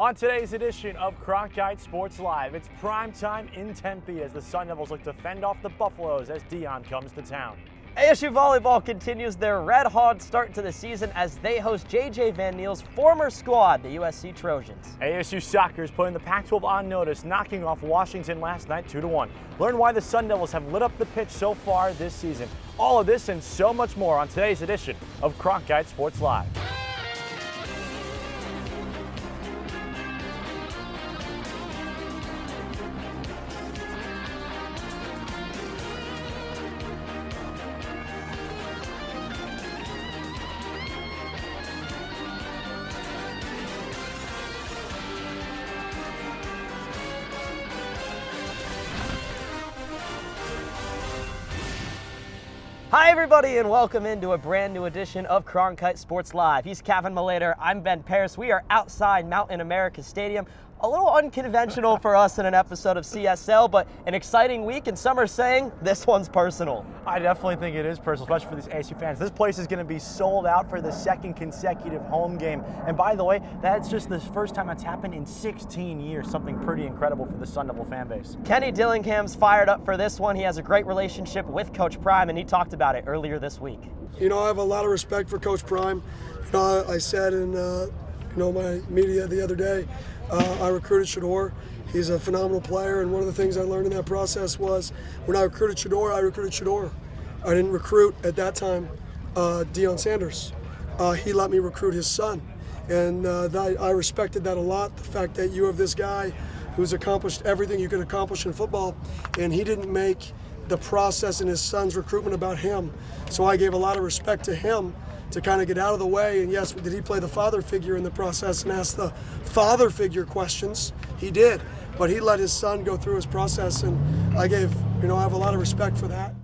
On today's edition of Cronkite Sports Live, it's prime time in Tempe as the Sun Devils look to fend off the Buffaloes as Dion comes to town. ASU volleyball continues their red-hot start to the season as they host J.J. Van Neal's former squad, the USC Trojans. ASU soccer is putting the Pac-12 on notice, knocking off Washington last night 2-1. Learn why the Sun Devils have lit up the pitch so far this season. All of this and so much more on today's edition of Cronkite Sports Live. Hi everybody and welcome into a brand new edition of Cronkite Sports Live. He's Cavan Malayter, I'm Parris. We are outside Mountain America Stadium. A little unconventional for us in an episode of CSL, but an exciting week, and some are saying this one's personal. I definitely think it is personal, especially for these ASU fans. This place is going to be sold out for the second consecutive home game. And by the way, that's just the first time that's happened in 16 years, something pretty incredible for the Sun Devil fan base. Kenny Dillingham's fired up for this one. He has a great relationship with Coach Prime, and he talked about it earlier this week. You know, I have a lot of respect for Coach Prime. You know, I said in my media the other day, I recruited Shador. He's a phenomenal player, and one of the things I learned in that process was when I recruited Shador, I recruited Shador. I didn't recruit, at that time, Deion Sanders. He let me recruit his son, and I respected that a lot, the fact that you have this guy who's accomplished everything you could accomplish in football, and he didn't make the process in his son's recruitment about him. So I gave a lot of respect to him to kind of get out of the way. And yes, did he play the father figure in the process and ask the father figure questions? He did, but he let his son go through his process, and I have a lot of respect for that.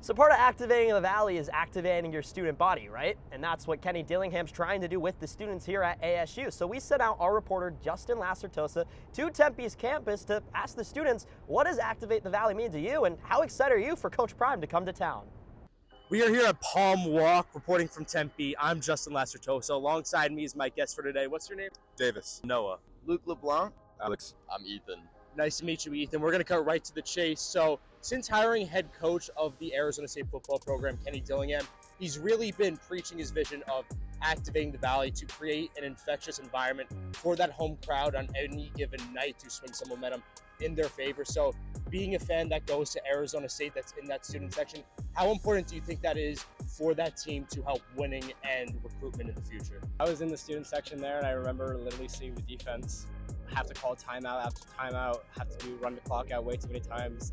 So part of activating the Valley is activating your student body, right? And that's what Kenny Dillingham's trying to do with the students here at ASU. So we sent out our reporter, Justin Lacertosa, to Tempe's campus to ask the students, what does Activate the Valley mean to you, and how excited are you for Coach Prime to come to town? We are here at Palm Walk, reporting from Tempe. I'm Justin Lacertosa. Alongside me is my guest for today. What's your name? Davis. Noah. Luke LeBlanc. Alex. I'm Ethan. Nice to meet you, Ethan. We're going to cut right to the chase. So, since hiring head coach of the Arizona State football program, Kenny Dillingham, he's really been preaching his vision of activating the Valley to create an infectious environment for that home crowd on any given night to swing some momentum in their favor. So, being a fan that goes to Arizona State, that's in that student section, how important do you think that is for that team to help winning and recruitment in the future? I was in the student section there, and I remember literally seeing the defense have to call timeout after timeout, have to run the clock out way too many times.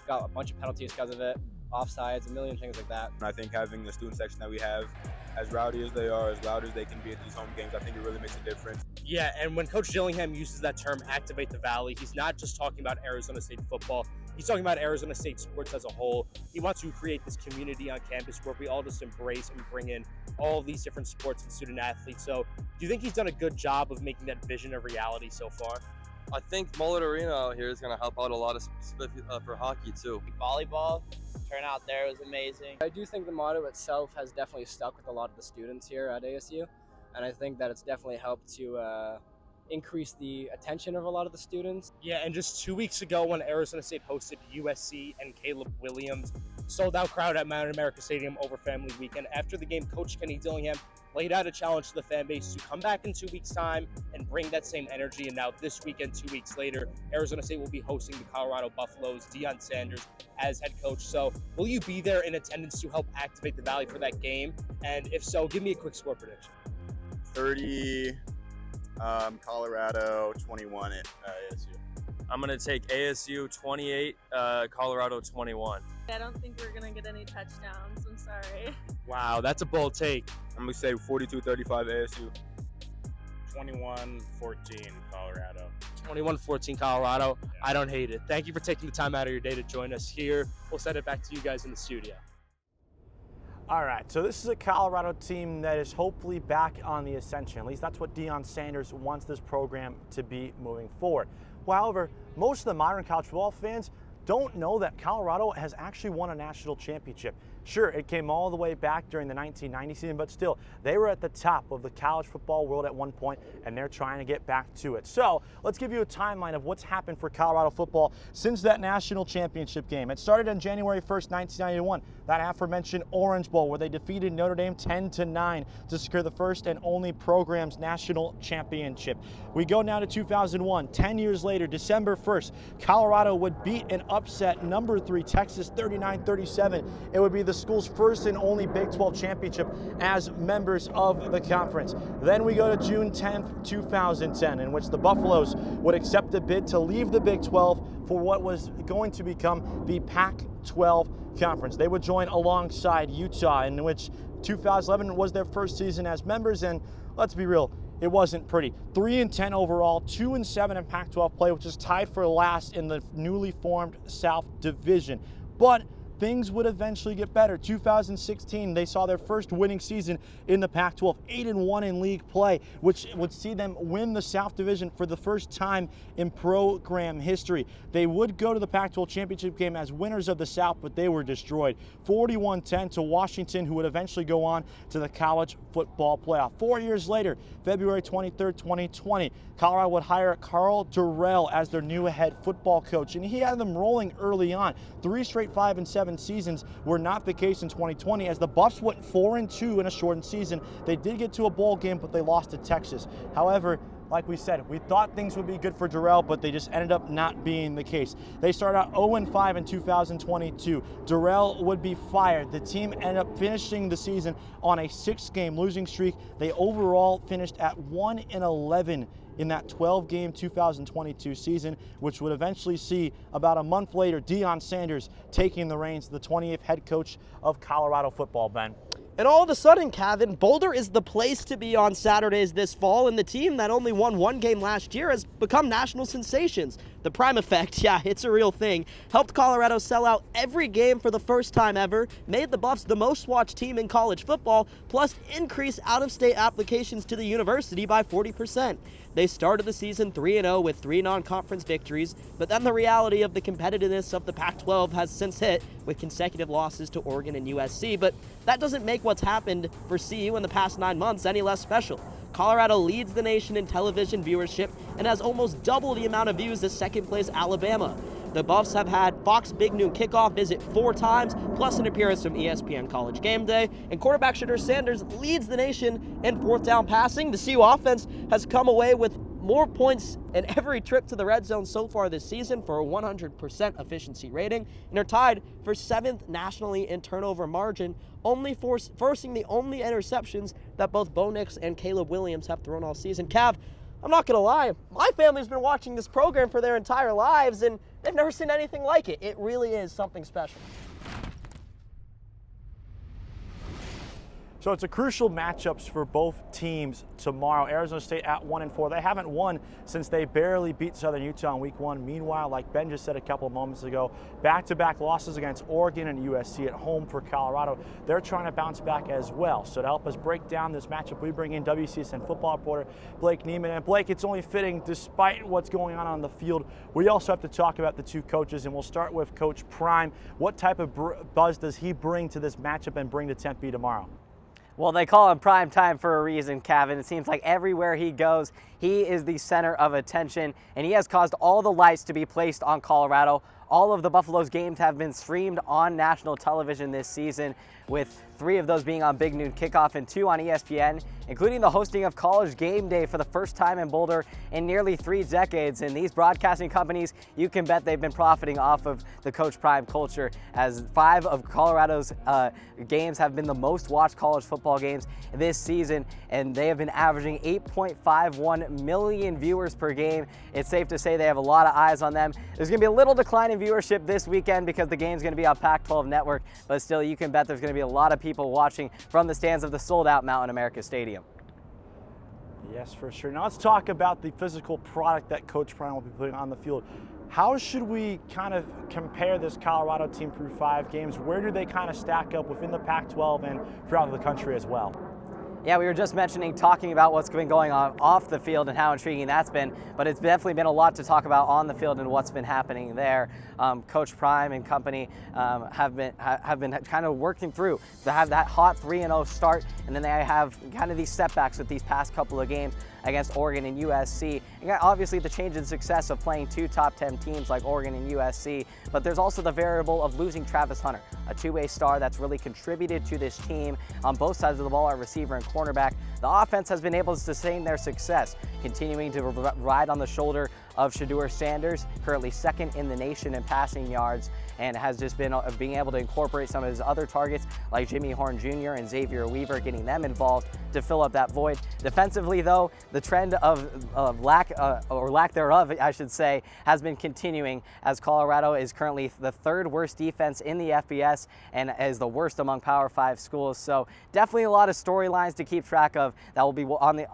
Got a bunch of penalties because of it, offsides, a million things like that. I think having the student section that we have, as rowdy as they are, as loud as they can be at these home games, I think it really makes a difference. Yeah, and when Coach Dillingham uses that term, activate the Valley, he's not just talking about Arizona State football. He's talking about Arizona State sports as a whole. He wants to create this community on campus where we all just embrace and bring in all these different sports and student athletes. So do you think he's done a good job of making that vision a reality so far? I think Mullet Arena out here is going to help out a lot of for hockey too. Volleyball turnout there was amazing. I do think the motto itself has definitely stuck with a lot of the students here at ASU, and I think that it's definitely helped to increase the attention of a lot of the students. Yeah, and just 2 weeks ago when Arizona State hosted USC and Caleb Williams, sold out crowd at Mountain America Stadium over Family Weekend. After the game, Coach Kenny Dillingham laid out a challenge to the fan base to come back in 2 weeks' time and bring that same energy. And now this weekend, 2 weeks later, Arizona State will be hosting the Colorado Buffaloes, Deion Sanders as head coach. So will you be there in attendance to help activate the Valley for that game? And if so, give me a quick score prediction. 30, Colorado, 21 at ASU. I'm going to take ASU 28, Colorado 21. I don't think we're going to get any touchdowns. I'm sorry. Wow, that's a bold take. I'm going to say 42-35 ASU. 21-14 Colorado. 21-14 Colorado. I don't hate it. Thank you for taking the time out of your day to join us here. We'll send it back to you guys in the studio. All right, so this is a Colorado team that is hopefully back on the ascension. At least that's what Deion Sanders wants this program to be moving forward. However, most of the modern college football fans don't know that Colorado has actually won a national championship. Sure, it came all the way back during the 1990 season, but still, they were at the top of the college football world at one point, and they're trying to get back to it. So let's give you a timeline of what's happened for Colorado football since that national championship game. It started on January 1st, 1991, that aforementioned Orange Bowl, where they defeated Notre Dame 10-9 to secure the first and only program's national championship. We go now to 2001. 10 years later, December 1st, Colorado would beat and upset number 3 Texas 39-37. It would be the school's first and only Big 12 championship as members of the conference. Then we go to June 10th, 2010, in which the Buffaloes would accept a bid to leave the Big 12 for what was going to become the Pac-12 conference. They would join alongside Utah, in which 2011 was their first season as members, and let's be real, it wasn't pretty. 3-10 overall, 2-7 in Pac-12 play, which is tied for last in the newly formed South Division. But things would eventually get better. 2016, they saw their first winning season in the Pac-12, 8-1 in league play, which would see them win the South Division for the first time in program history. They would go to the Pac-12 championship game as winners of the South, but they were destroyed. 41-10 to Washington, who would eventually go on to the college football playoff. 4 years later, February 23rd, 2020, Colorado would hire Karl Dorrell as their new head football coach, and he had them rolling early on. 3 straight 5-7 seasons were not the case in 2020, as the Buffs went 4-2 in a shortened season. They did get to a bowl game, but they lost to Texas. However, like we said, we thought things would be good for Dorrell, but they just ended up not being the case. They started out 0-5 in 2022. Dorrell would be fired. The team ended up finishing the season on a 6-game losing streak. They overall finished at 1-11 in that 12-game 2022 season, which would eventually see, about a month later, Deion Sanders taking the reins, the 28th head coach of Colorado football, Ben. And all of a sudden, Cavan, Boulder is the place to be on Saturdays this fall, and the team that only won 1 game last year has become national sensations. The Prime effect, yeah, it's a real thing, helped Colorado sell out every game for the first time ever, made the Buffs the most watched team in college football, plus increased out-of-state applications to the university by 40%. They started the season 3-0 with 3 non-conference victories, but then the reality of the competitiveness of the Pac-12 has since hit with consecutive losses to Oregon and USC, but that doesn't make what's happened for CU in the past 9 months any less special. Colorado leads the nation in television viewership and has almost double the amount of views as second-place Alabama. The Buffs have had Fox Big Noon Kickoff visit 4 times, plus an appearance from ESPN College Game Day, and quarterback Shedeur Sanders leads the nation in 4th down passing. The CU offense has come away with more points in every trip to the red zone so far this season for a 100% efficiency rating, and are tied for 7th nationally in turnover margin, only forcing the only interceptions that both Bo Nix and Caleb Williams have thrown all season. Cav, I'm not gonna lie, my family's been watching this program for their entire lives, and they've never seen anything like it. It really is something special. So it's a crucial matchups for both teams tomorrow. Arizona State at 1-4. They haven't won since they barely beat Southern Utah in week 1. Meanwhile, like Ben just said a couple of moments ago, back-to-back losses against Oregon and USC at home for Colorado. They're trying to bounce back as well. So to help us break down this matchup, we bring in WCSN football reporter Blake Neiman. And Blake, it's only fitting, despite what's going on the field, we also have to talk about the 2 coaches, and we'll start with Coach Prime. What type of buzz does he bring to this matchup and bring to Tempe tomorrow? Well, they call him prime time for a reason, Cavan. It seems like everywhere he goes, he is the center of attention, and he has caused all the lights to be placed on Colorado. All of the Buffalo's games have been streamed on national television this season, with 3 of those being on Big Noon Kickoff and 2 on ESPN, including the hosting of College Game Day for the first time in Boulder in nearly 3 decades. And these broadcasting companies, you can bet they've been profiting off of the Coach Prime culture, as 5 of Colorado's games have been the most watched college football games this season, and they have been averaging 8.51 million viewers per game. It's safe to say they have a lot of eyes on them. There's going to be a little decline in viewership this weekend because the game's going to be on Pac-12 Network, but still you can bet there's going to be a lot of people watching from the stands of the sold-out Mountain America Stadium. Yes, for sure. Now let's talk about the physical product that Coach Prime will be putting on the field. How should we kind of compare this Colorado team through 5 games? Where do they kind of stack up within the Pac-12 and throughout the country as well? Yeah, we were just talking about what's been going on off the field and how intriguing that's been, but it's definitely been a lot to talk about on the field and what's been happening there. Coach Prime and company have been kind of working through to have that hot 3-0 start, and then they have kind of these setbacks with these past couple of games against Oregon and USC. And obviously the change in success of playing two top 10 teams like Oregon and USC, but there's also the variable of losing Travis Hunter, a two-way star that's really contributed to this team on both sides of the ball, our receiver and cornerback. The offense has been able to sustain their success, continuing to ride on the shoulder of Shedeur Sanders, currently second in the nation in passing yards, and has just been being able to incorporate some of his other targets like Jimmy Horn Jr. and Xavier Weaver, getting them involved to fill up that void. Defensively, though, the trend of lack thereof, I should say, has been continuing, as Colorado is currently the third worst defense in the FBS and is the worst among Power 5 schools. So definitely a lot of storylines to keep track of that will be on the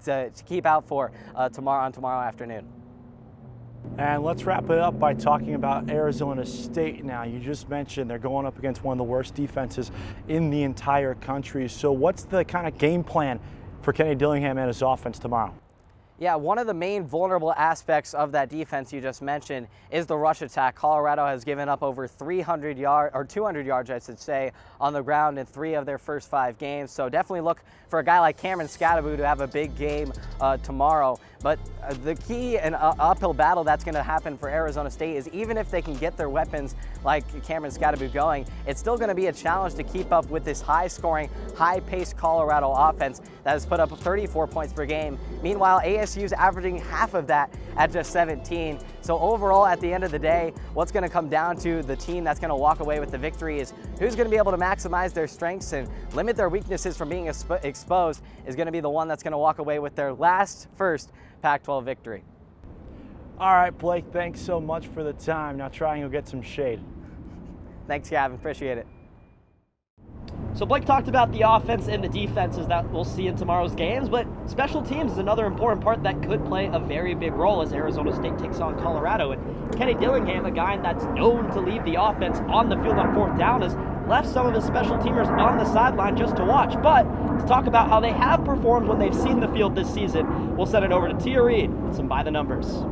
to keep out for tomorrow afternoon. And let's wrap it up by talking about Arizona State now. You just mentioned they're going up against one of the worst defenses in the entire country. So what's the kind of game plan for Kenny Dillingham and his offense tomorrow? Yeah, one of the main vulnerable aspects of that defense you just mentioned is the rush attack. Colorado has given up over 200 yards, I should say, on the ground in 3 of their first 5 games. So definitely look for a guy like Cameron Scadaboo to have a big game tomorrow. But the key and uphill battle that's going to happen for Arizona State is even if they can get their weapons like Cameron Scadaboo going, it's still going to be a challenge to keep up with this high-scoring, high-paced Colorado offense that has put up 34 points per game. Meanwhile, ASU's averaging half of that at just 17. So overall, at the end of the day, what's going to come down to the team that's going to walk away with the victory is who's going to be able to maximize their strengths and limit their weaknesses from being exposed is going to be the one that's going to walk away with their first Pac-12 victory. All right, Blake, thanks so much for the time. Now try and go get some shade. Thanks, Cavan. Appreciate it. So Blake talked about the offense and the defenses that we'll see in tomorrow's games, but special teams is another important part that could play a very big role as Arizona State takes on Colorado. And Kenny Dillingham, a guy that's known to lead the offense on the field on 4th down, has left some of his special teamers on the sideline just to watch. But to talk about how they have performed when they've seen the field this season, we'll send it over to Tia Reed with some By the Numbers.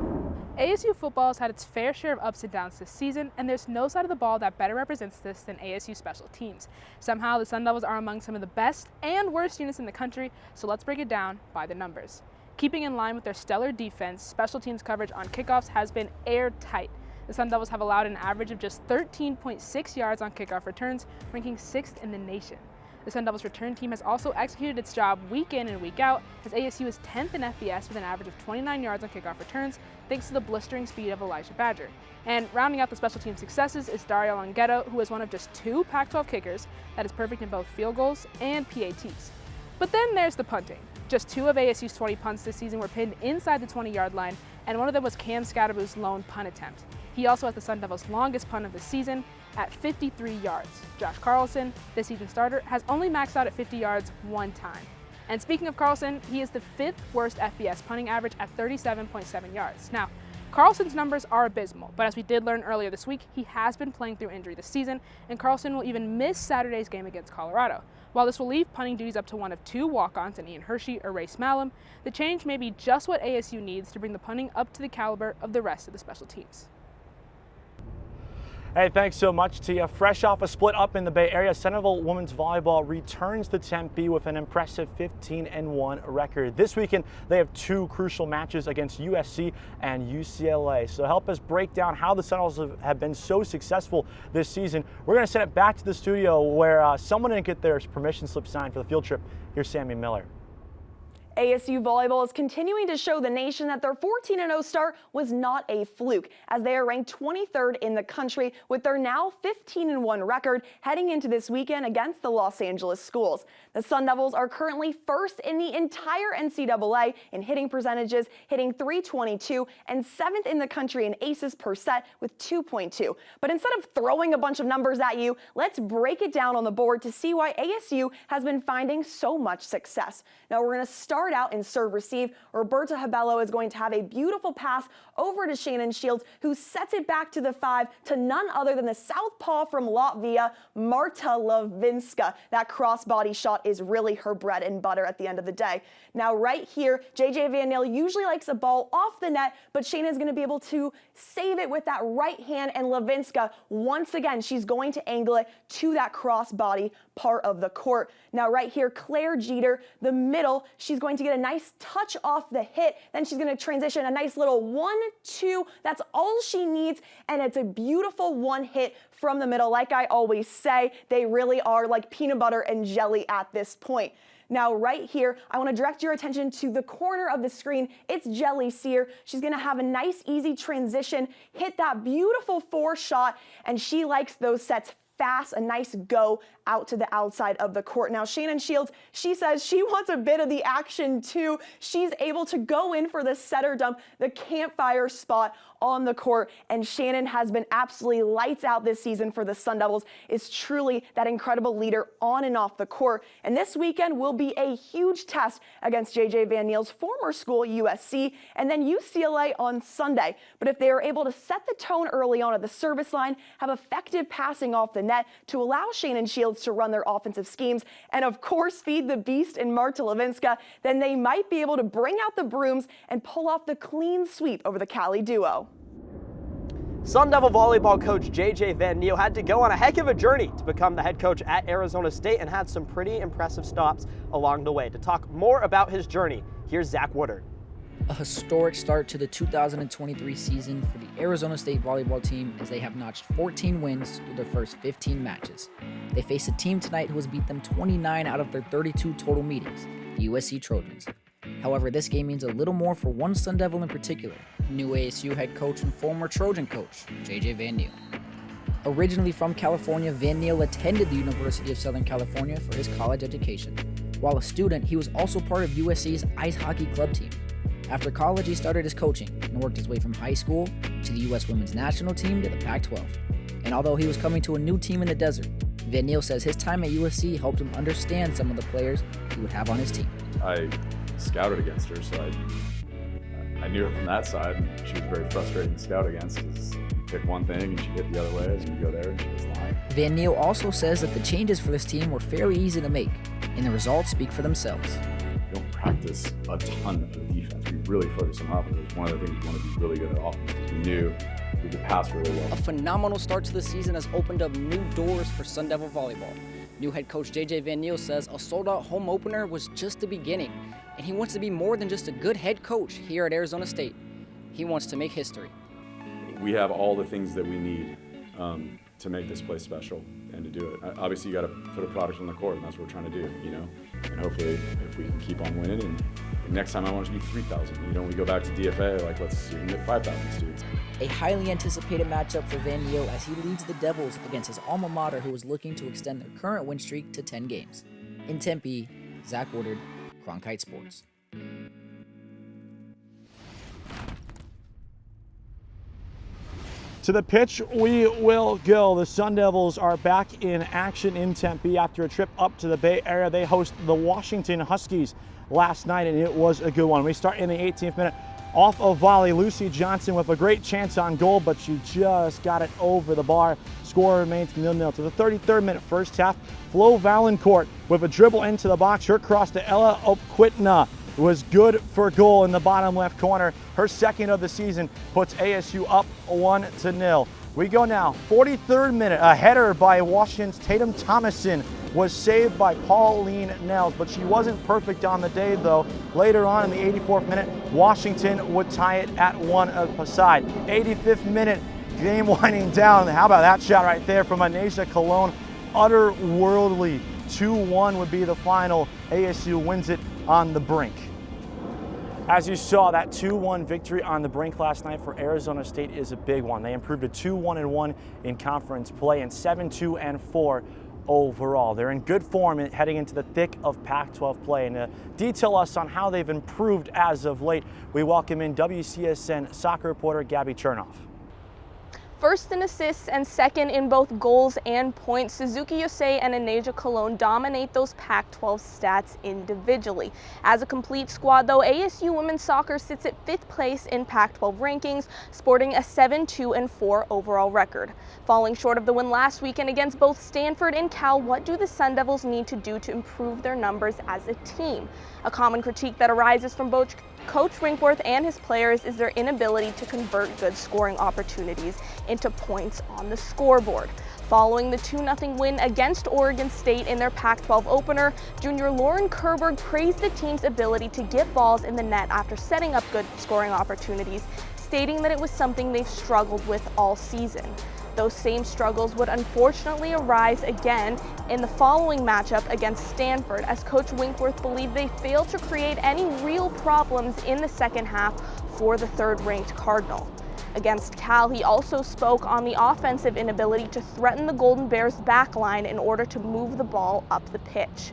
ASU football has had its fair share of ups and downs this season, and there's no side of the ball that better represents this than ASU special teams. Somehow, the Sun Devils are among some of the best and worst units in the country, so let's break it down by the numbers. Keeping in line with their stellar defense, special teams coverage on kickoffs has been airtight. The Sun Devils have allowed an average of just 13.6 yards on kickoff returns, ranking 6th in the nation. The Sun Devils return team has also executed its job week in and week out, as ASU is 10th in FBS with an average of 29 yards on kickoff returns, thanks to the blistering speed of Elijah Badger. And rounding out the special team successes is Dario Longetto, who is one of just 2 Pac-12 kickers that is perfect in both field goals and PATs. But then there's the punting. Just 2 of ASU's 20 punts this season were pinned inside the 20-yard line, and one of them was Cam Scadaboo's lone punt attempt. He also has the Sun Devils' longest punt of the season at 53 yards. Josh Carlson, this season's starter, has only maxed out at 50 yards 1 time. And speaking of Carlson, he is the 5th worst FBS punting average at 37.7 yards. Now, Carlson's numbers are abysmal, but as we did learn earlier this week, he has been playing through injury this season, and Carlson will even miss Saturday's game against Colorado. While this will leave punting duties up to one of 2 walk-ons in Ian Hershey or Race Malum, the change may be just what ASU needs to bring the punting up to the caliber of the rest of the special teams. Hey, thanks so much, Tia. Fresh off a split up in the Bay Area, Centerville women's volleyball returns to Tempe with an impressive 15-1 record. This weekend, they have 2 crucial matches against USC and UCLA. So to help us break down how the Sentinels have been so successful this season, we're going to send it back to the studio where someone didn't get their permission slip signed for the field trip. Here's Sammy Miller. ASU volleyball is continuing to show the nation that their 14-0 start was not a fluke, as they are ranked 23rd in the country with their now 15-1 record heading into this weekend against the Los Angeles schools. The Sun Devils are currently 1st in the entire NCAA in hitting percentages, hitting .322, and 7th in the country in aces per set with 2.2. But instead of throwing a bunch of numbers at you, let's break it down on the board to see why ASU has been finding so much success. Now we're going to start start out in serve receive. Roberta Habello is going to have a beautiful pass over to Shannon Shields, who sets it back to the 5 to none other than the southpaw from Latvia, Marta Levinska. That crossbody shot is really her bread and butter at the end of the day. Now right here, JJ Van Niel usually likes a ball off the net, but Shannon's going to be able to save it with that right hand, and Levinska, once again, she's going to angle it to that crossbody part of the court. Now right here, Claire Jeter, the middle, she's going to get a nice touch off the hit, then she's going to transition a nice little 1-2. That's all she needs, and it's a beautiful one hit from the middle. Like I always say, they really are like peanut butter and jelly at this point. Now right here, I want to direct your attention to the corner of the screen. It's Jelly Sear. She's going to have a nice easy transition, hit that beautiful 4 shot, and she likes those sets fast, a nice go out to the outside of the court. Now Shannon Shields, she says she wants a bit of the action too. She's able to go in for the setter dump, the campfire spot on the court, and Shannon has been absolutely lights out this season for the Sun Devils, is truly that incredible leader on and off the court. And this weekend will be a huge test against JJ Van Niel's former school, USC, and then UCLA on Sunday. But if they are able to set the tone early on at the service line, have effective passing off the net to allow Shannon Shields to run their offensive schemes, and of course feed the beast in Marta Levinska, then they might be able to bring out the brooms and pull off the clean sweep over the Cali duo. Sun Devil volleyball coach JJ Van Niel had to go on a heck of a journey to become the head coach at Arizona State, and had some pretty impressive stops along the way. To talk more about his journey, here's Zach Woodard. A historic start to the 2023 season for the Arizona State volleyball team, as they have notched 14 wins through their first 15 matches. They face a team tonight who has beat them 29 out of their 32 total meetings, the USC Trojans. However, this game means a little more for one Sun Devil in particular, new ASU head coach and former Trojan coach, JJ Van Niel. Originally from California, Van Niel attended the University of Southern California for his college education. While a student, he was also part of USC's ice hockey club team. After college, he started his coaching and worked his way from high school to the U.S. women's national team to the Pac-12. And although he was coming to a new team in the desert, Van Niel says his time at USC helped him understand some of the players he would have on his team. I scouted against her, so I knew her from that side, and she was very frustrating to scout against, because you pick one thing and she hit the other way, and you go there and she was lying. Van Niel also says that the changes for this team were fairly easy to make, and the results speak for themselves. We don't practice a ton of defense. We really focus on offense. It's one of the things we want to be really good at offense, because we knew we could pass really well. A phenomenal start to the season has opened up new doors for Sun Devil volleyball. New head coach JJ Van Niel says a sold-out home opener was just the beginning, and he wants to be more than just a good head coach here at Arizona State. He wants to make history. We have all the things that we need to make this place special and to do it. Obviously, you got to put a product on the court, and that's what we're trying to do, you know. And hopefully, if we can keep on winning, and next time I want it to be 3,000. You know, we go back to DFA, like let's see, we can get 5,000 students. A highly anticipated matchup for Van Niel as he leads the Devils against his alma mater, who is looking to extend their current win streak to 10 games. In Tempe, Zach Woodard, Cronkite Sports. To the pitch we will go. The Sun Devils are back in action in Tempe after a trip up to the Bay Area. They host the Washington Huskies last night, and it was a good one. We start in the 18th minute off of volley. Lucy Johnson with a great chance on goal, but she just got it over the bar. Score remains 0-0. To the 33rd minute, first half, Flo Valancourt with a dribble into the box. Her cross to Ella Okwitna was good for goal in the bottom left corner. Her second of the season puts ASU up 1-0. We go now, 43rd minute, a header by Washington's Tatum Thomason was saved by Pauline Nels, but she wasn't perfect on the day though. Later on in the 84th minute, Washington would tie it at 1 aside. 85th minute, game winding down. How about that shot right there from Anesia Colon? Otherworldly. 2-1 would be the final. ASU wins it on the brink. As you saw, that 2-1 victory on the brink last night for Arizona State is a big one. They improved to 2-1-1 in conference play and 7-2-4 overall. They're in good form heading into the thick of Pac-12 play. And to detail us on how they've improved as of late, we welcome in WCSN soccer reporter Gabby Chernoff. First in assists and second in both goals and points, Suzuki Yosei and Anasia Cologne dominate those Pac-12 stats individually. As a complete squad, though, ASU women's soccer sits at 5th place in Pac-12 rankings, sporting a 7-2-4 overall record. Falling short of the win last weekend against both Stanford and Cal, what do the Sun Devils need to do to improve their numbers as a team? A common critique that arises from both Coach Winkworth and his players is their inability to convert good scoring opportunities into points on the scoreboard. Following the 2-0 win against Oregon State in their Pac-12 opener, junior Lauren Kerberg praised the team's ability to get balls in the net after setting up good scoring opportunities, stating that it was something they've struggled with all season. Those same struggles would unfortunately arise again in the following matchup against Stanford, as Coach Winkworth believed they failed to create any real problems in the second half for the third-ranked Cardinal. Against Cal, he also spoke on the offensive inability to threaten the Golden Bears' backline in order to move the ball up the pitch.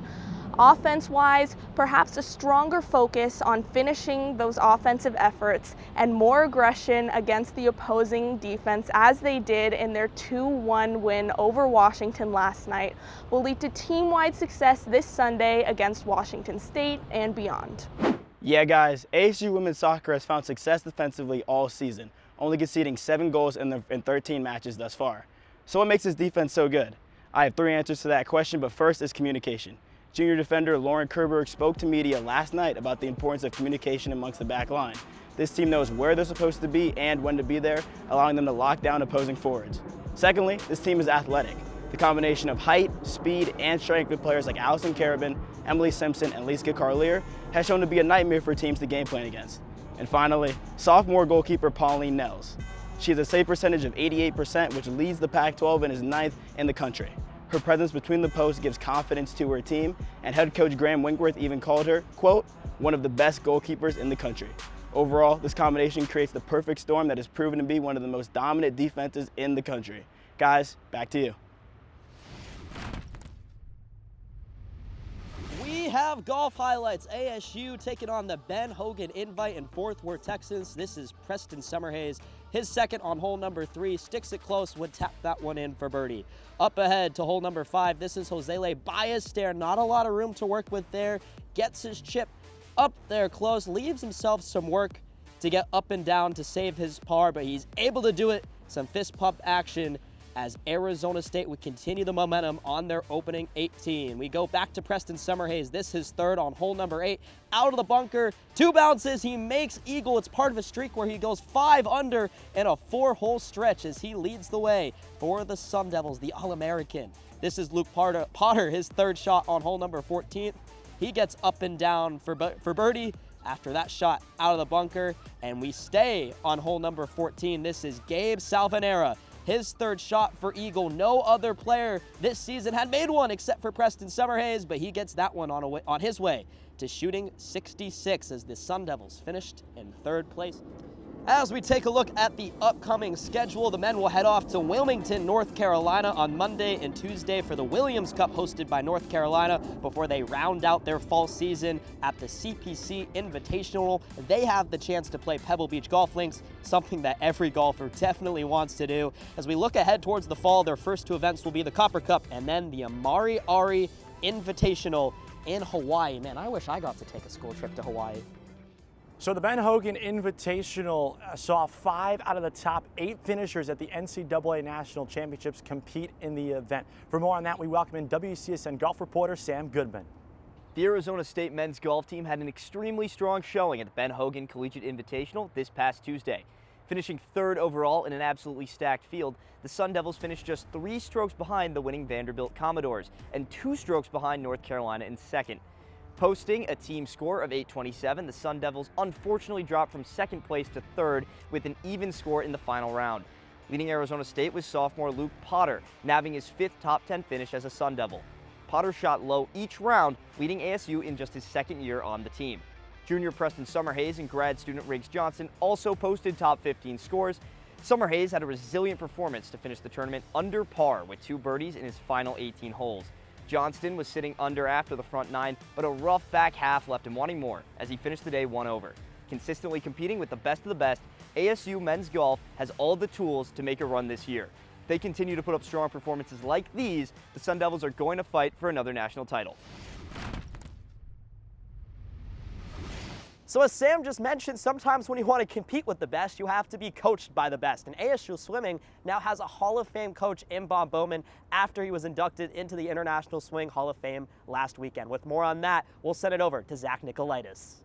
Offense-wise, perhaps a stronger focus on finishing those offensive efforts and more aggression against the opposing defense, as they did in their 2-1 win over Washington last night, will lead to team-wide success this Sunday against Washington State and beyond. Yeah, guys, ASU women's soccer has found success defensively all season, only conceding 7 goals in 13 matches thus far. So what makes this defense so good? I have 3 answers to that question, but first is communication. Junior defender Lauren Kerberg spoke to media last night about the importance of communication amongst the back line. This team knows where they're supposed to be and when to be there, allowing them to lock down opposing forwards. Secondly, this team is athletic. The combination of height, speed, and strength with players like Allison Carabin, Emily Simpson, and Liska Carlier has shown to be a nightmare for teams to game plan against. And finally, sophomore goalkeeper Pauline Nels. She has a save percentage of 88%, which leads the Pac-12 and is 9th in the country. Her presence between the posts gives confidence to her team, and head coach Graham Winkworth even called her, quote, one of the best goalkeepers in the country. Overall, this combination creates the perfect storm that has proven to be one of the most dominant defenses in the country. Guys, back to you. We have golf highlights. ASU taking on the Ben Hogan Invite in Fort Worth, Texas. This is Preston Summerhays. His second on hole number 3, sticks it close, would tap that one in for birdie. Up ahead to hole number 5, this is Josele Ballester. Not a lot of room to work with there. Gets his chip up there close, leaves himself some work to get up and down to save his par, but he's able to do it. Some fist pump action as Arizona State would continue the momentum on their opening 18. We go back to Preston Summerhays. This is third on hole number 8. Out of the bunker, 2 bounces, he makes eagle. It's part of a streak where he goes 5 under in a 4-hole stretch as he leads the way for the Sun Devils, the All-American. This is Luke Potter, his third shot on hole number 14. He gets up and down for birdie after that shot out of the bunker, and we stay on hole number 14. This is Gabe Salvanera. His third shot for eagle. No other player this season had made one except for Preston Summerhays, but he gets that one on his way to shooting 66 as the Sun Devils finished in 3rd place. As we take a look at the upcoming schedule, the men will head off to Wilmington, North Carolina on Monday and Tuesday for the Williams Cup hosted by North Carolina before they round out their fall season at the CPC Invitational. They have the chance to play Pebble Beach Golf Links, something that every golfer definitely wants to do. As we look ahead towards the fall, their first 2 events will be the Copper Cup and then the Amari Ari Invitational in Hawaii. Man, I wish I got to take a school trip to Hawaii. So the Ben Hogan Invitational saw 5 out of the top 8 finishers at the NCAA National Championships compete in the event. For more on that, we welcome in WCSN golf reporter Sam Goodman. The Arizona State men's golf team had an extremely strong showing at the Ben Hogan Collegiate Invitational this past Tuesday. Finishing 3rd overall in an absolutely stacked field, the Sun Devils finished just 3 strokes behind the winning Vanderbilt Commodores and 2 strokes behind North Carolina in 2nd. Posting a team score of 827, the Sun Devils unfortunately dropped from 2nd place to 3rd with an even score in the final round. Leading Arizona State was sophomore Luke Potter, nabbing his 5th top 10 finish as a Sun Devil. Potter shot low each round, leading ASU in just his 2nd year on the team. Junior Preston Summerhays and grad student Riggs Johnson also posted top 15 scores. Summerhays had a resilient performance to finish the tournament under par with 2 birdies in his final 18 holes. Johnston was sitting under after the front 9, but a rough back half left him wanting more as he finished the day 1 over. Consistently competing with the best of the best, ASU men's golf has all the tools to make a run this year. If they continue to put up strong performances like these, the Sun Devils are going to fight for another national title. So as Sam just mentioned, sometimes when you want to compete with the best, you have to be coached by the best. And ASU Swimming now has a Hall of Fame coach in Bob Bowman after he was inducted into the International Swimming Hall of Fame last weekend. With more on that, we'll send it over to Zach Nicolaitis.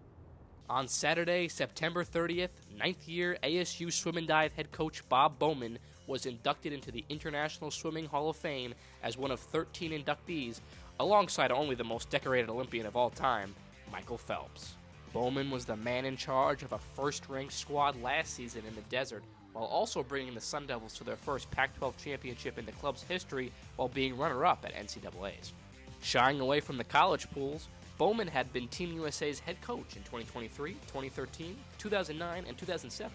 On Saturday, September 30th, 9th year ASU Swim and Dive head coach Bob Bowman was inducted into the International Swimming Hall of Fame as one of 13 inductees, alongside only the most decorated Olympian of all time, Michael Phelps. Bowman was the man in charge of a first-ranked squad last season in the desert, while also bringing the Sun Devils to their first Pac-12 championship in the club's history while being runner-up at NCAA's. Shying away from the college pools, Bowman had been Team USA's head coach in 2023, 2013, 2009, and 2007.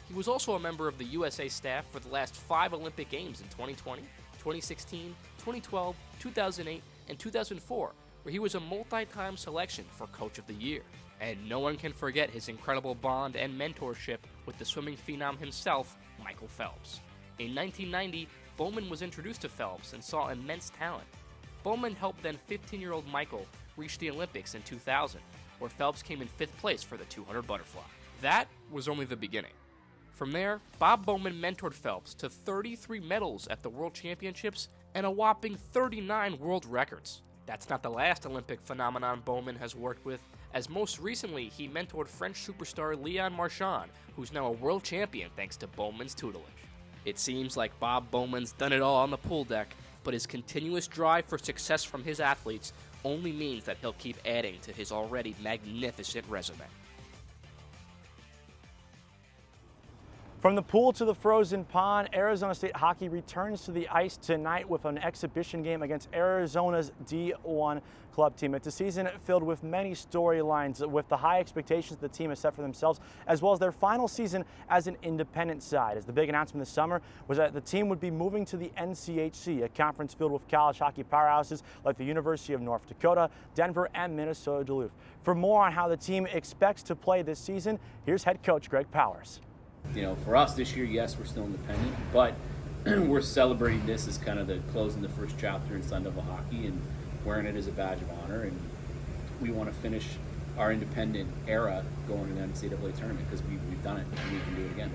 He was also a member of the USA staff for the last 5 Olympic Games in 2020, 2016, 2012, 2008, and 2004, where he was a multi-time selection for Coach of the Year. And no one can forget his incredible bond and mentorship with the swimming phenom himself, Michael Phelps. In 1990, Bowman was introduced to Phelps and saw immense talent. Bowman helped then 15-year-old Michael reach the Olympics in 2000, where Phelps came in 5th place for the 200 butterfly. That was only the beginning. From there, Bob Bowman mentored Phelps to 33 medals at the World Championships and a whopping 39 world records. That's not the last Olympic phenomenon Bowman has worked with, as most recently he mentored French superstar Leon Marchand, who's now a world champion thanks to Bowman's tutelage. It seems like Bob Bowman's done it all on the pool deck, but his continuous drive for success from his athletes only means that he'll keep adding to his already magnificent resume. From the pool to the frozen pond, Arizona State hockey returns to the ice tonight with an exhibition game against Arizona's D1 club team. It's a season filled with many storylines, with the high expectations the team has set for themselves, as well as their final season as an independent side. As the big announcement this summer was that the team would be moving to the NCHC, a conference filled with college hockey powerhouses like the University of North Dakota, Denver, and Minnesota Duluth. For more on how the team expects to play this season, here's head coach Greg Powers. You know, for us this year, yes, we're still independent, but we're celebrating this as kind of the closing the first chapter in Sun Devil hockey and wearing it as a badge of honor. And we want to finish our independent era going to the NCAA tournament because we've done it and we can do it again.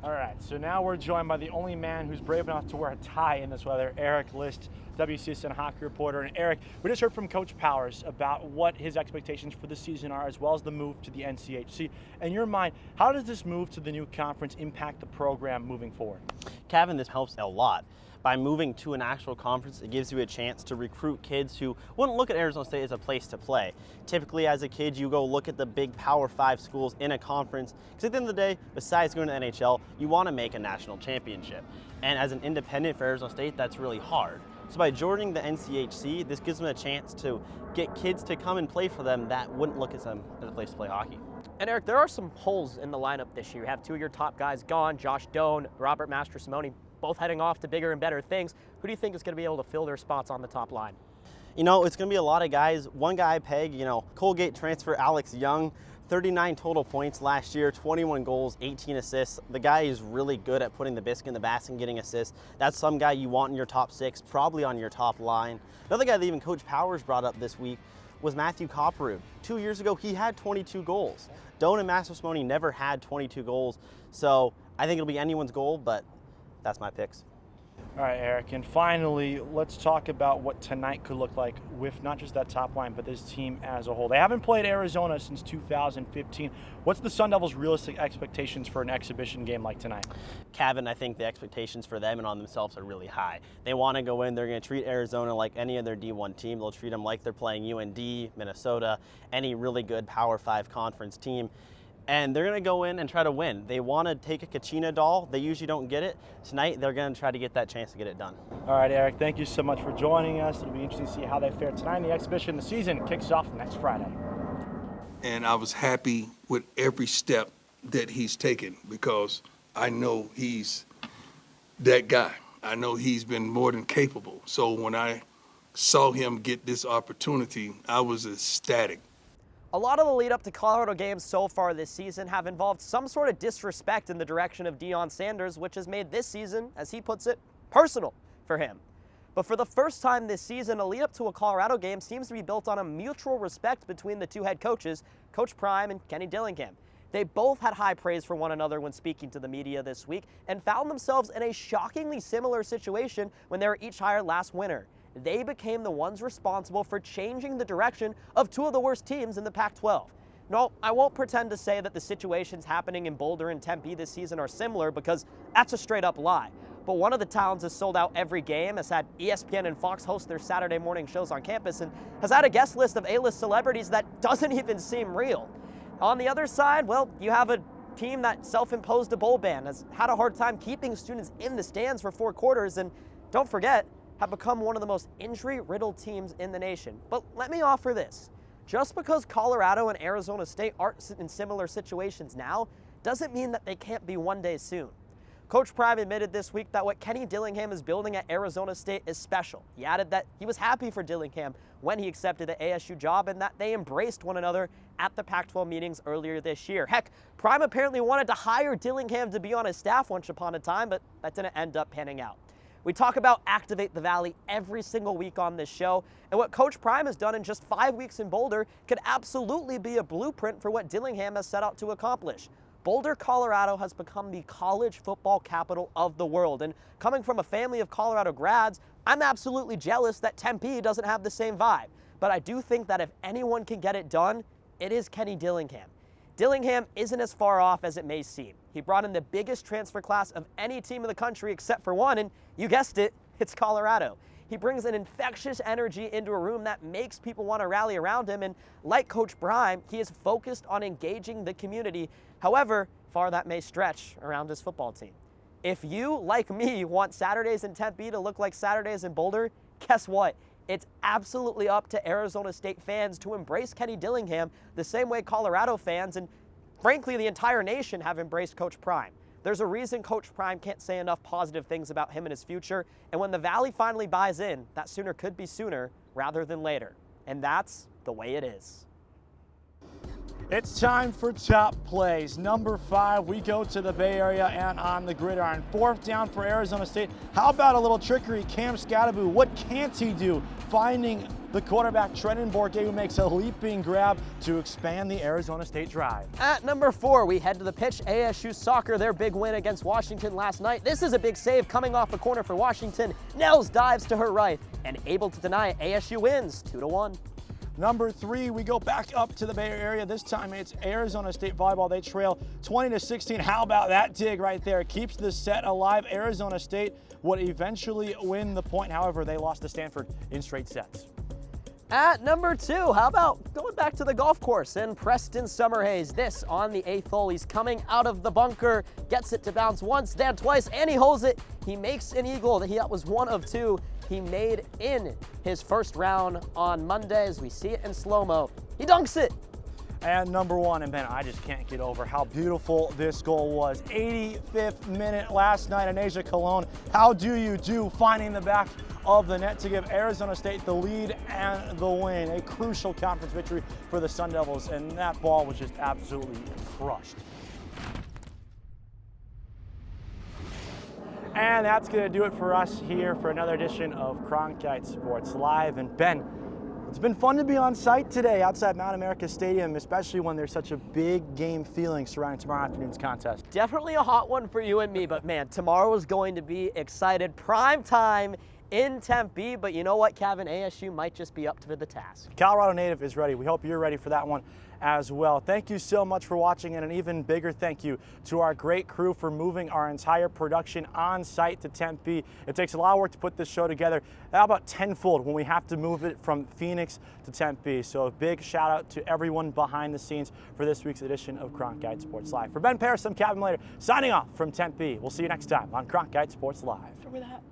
All right, so now we're joined by the only man who's brave enough to wear a tie in this weather, Eric List, WCSN hockey reporter. And Eric, we just heard from Coach Powers about what his expectations for the season are, as well as the move to the NCHC. In your mind, how does this move to the new conference impact the program moving forward? Cavan, this helps a lot. By moving to an actual conference, it gives you a chance to recruit kids who wouldn't look at Arizona State as a place to play. Typically, as a kid, you go look at the big Power 5 schools in a conference, because at the end of the day, besides going to the NHL, you want to make a national championship. And as an independent for Arizona State, that's really hard. So by joining the NCHC, this gives them a chance to get kids to come and play for them that wouldn't look at them as a place to play hockey. And Eric, there are some holes in the lineup this year. You have 2 of your top guys gone, Josh Doan, Robert Mastrosimone, both heading off to bigger and better things. Who do you think is going to be able to fill their spots on the top line? You know, it's going to be a lot of guys. One guy I peg, Colgate transfer Alex Young, 39 total points last year, 21 goals, 18 assists. The guy is really good at putting the biscuit in the basket and getting assists. That's some guy you want in your top 6, probably on your top line. Another guy that even Coach Powers brought up this week was Matthew Copperud. 2 years ago, he had 22 goals. Doan and Mastrosimone never had 22 goals. So I think it'll be anyone's goal, but that's my picks. All right, Eric, and finally, let's talk about what tonight could look like with not just that top line, but this team as a whole. They haven't played Arizona since 2015. What's the Sun Devils' realistic expectations for an exhibition game like tonight? Cavan, I think the expectations for them and on themselves are really high. They want to go in, they're going to treat Arizona like any other D1 team. They'll treat them like they're playing UND, Minnesota, any really good Power 5 conference team. And they're going to go in and try to win. They want to take a Kachina doll. They usually don't get it. Tonight, they're going to try to get that chance to get it done. All right, Eric, thank you so much for joining us. It'll be interesting to see how they fare tonight in the exhibition. The season kicks off next Friday. And I was happy with every step that he's taken because I know he's that guy. I know he's been more than capable. So when I saw him get this opportunity, I was ecstatic. A lot of the lead up to Colorado games so far this season have involved some sort of disrespect in the direction of Deion Sanders, which has made this season, as he puts it, personal for him. But for the first time this season, a lead up to a Colorado game seems to be built on a mutual respect between the two head coaches, Coach Prime and Kenny Dillingham. They both had high praise for one another when speaking to the media this week and found themselves in a shockingly similar situation when they were each hired last winter. They became the ones responsible for changing the direction of two of the worst teams in the Pac-12. No, I won't pretend to say that the situations happening in Boulder and Tempe this season are similar, because that's a straight up lie. But one of the towns has sold out every game, has had ESPN and Fox host their Saturday morning shows on campus, and has had a guest list of A-list celebrities that doesn't even seem real. On the other side, well, you have a team that self-imposed a bowl ban, has had a hard time keeping students in the stands for 4 quarters, and don't forget, have become one of the most injury-riddled teams in the nation. But let me offer this. Just because Colorado and Arizona State aren't in similar situations now, doesn't mean that they can't be one day soon. Coach Prime admitted this week that what Kenny Dillingham is building at Arizona State is special. He added that he was happy for Dillingham when he accepted the ASU job and that they embraced one another at the Pac-12 meetings earlier this year. Heck, Prime apparently wanted to hire Dillingham to be on his staff once upon a time, but that didn't end up panning out. We talk about Activate the Valley every single week on this show, and what Coach Prime has done in just 5 weeks in Boulder could absolutely be a blueprint for what Dillingham has set out to accomplish. Boulder, Colorado has become the college football capital of the world, and coming from a family of Colorado grads, I'm absolutely jealous that Tempe doesn't have the same vibe. But I do think that if anyone can get it done, it is Kenny Dillingham. Dillingham isn't as far off as it may seem. He brought in the biggest transfer class of any team in the country except for one, and you guessed it, it's Colorado. He brings an infectious energy into a room that makes people want to rally around him, and like Coach Prime, he is focused on engaging the community, however far that may stretch around his football team. If you, like me, want Saturdays in Tempe to look like Saturdays in Boulder, guess what? It's absolutely up to Arizona State fans to embrace Kenny Dillingham the same way Colorado fans and, frankly, the entire nation have embraced Coach Prime. There's a reason Coach Prime can't say enough positive things about him and his future, and when the Valley finally buys in, that sooner could be sooner rather than later. And that's the way it is. It's time for top plays. Number 5, we go to the Bay Area and on the gridiron. 4th down for Arizona State. How about a little trickery? Cam Scadaboo, what can't he do? Finding the quarterback, Trenton Bourget, who makes a leaping grab to expand the Arizona State drive. At number 4, we head to the pitch. ASU soccer, their big win against Washington last night. This is a big save coming off the corner for Washington. Nels dives to her right and able to deny it. ASU wins 2-1. Number 3, we go back up to the Bay Area. This time it's Arizona State volleyball. They trail 20-16. How about that dig right there? Keeps the set alive. Arizona State would eventually win the point. However, they lost to Stanford in straight sets. At number 2, how about going back to the golf course and Preston Summerhays. This on the 8th hole. He's coming out of the bunker, gets it to bounce once, then twice, and he holds it. He makes an eagle. That was one of 2 he made in his first round on Monday. As we see it in slow-mo, he dunks it. And number 1, and Ben, I just can't get over how beautiful this goal was. 85th minute last night, Anasia Cologne. How do you do finding the back of the net to give Arizona State the lead and the win? A crucial conference victory for the Sun Devils, and that ball was just absolutely crushed. And that's going to do it for us here for another edition of Cronkite Sports Live. And Ben, it's been fun to be on site today outside Mount America Stadium, especially when there's such a big game feeling surrounding tomorrow afternoon's contest. Definitely a hot one for you and me, but man, tomorrow is going to be excited. Prime time in Tempe, but you know what, Cavan, ASU might just be up to the task. Colorado native is ready. We hope you're ready for that one as well. Thank you so much for watching, and an even bigger thank you to our great crew for moving our entire production on site to Tempe. It takes a lot of work to put this show together. How about tenfold when we have to move it from Phoenix to Tempe? So a big shout out to everyone behind the scenes for this week's edition of Cronkite Sports Live. For Ben Parris, I'm Cavan Malayter, signing off from Tempe. We'll see you next time on Cronkite Sports Live. Remember that.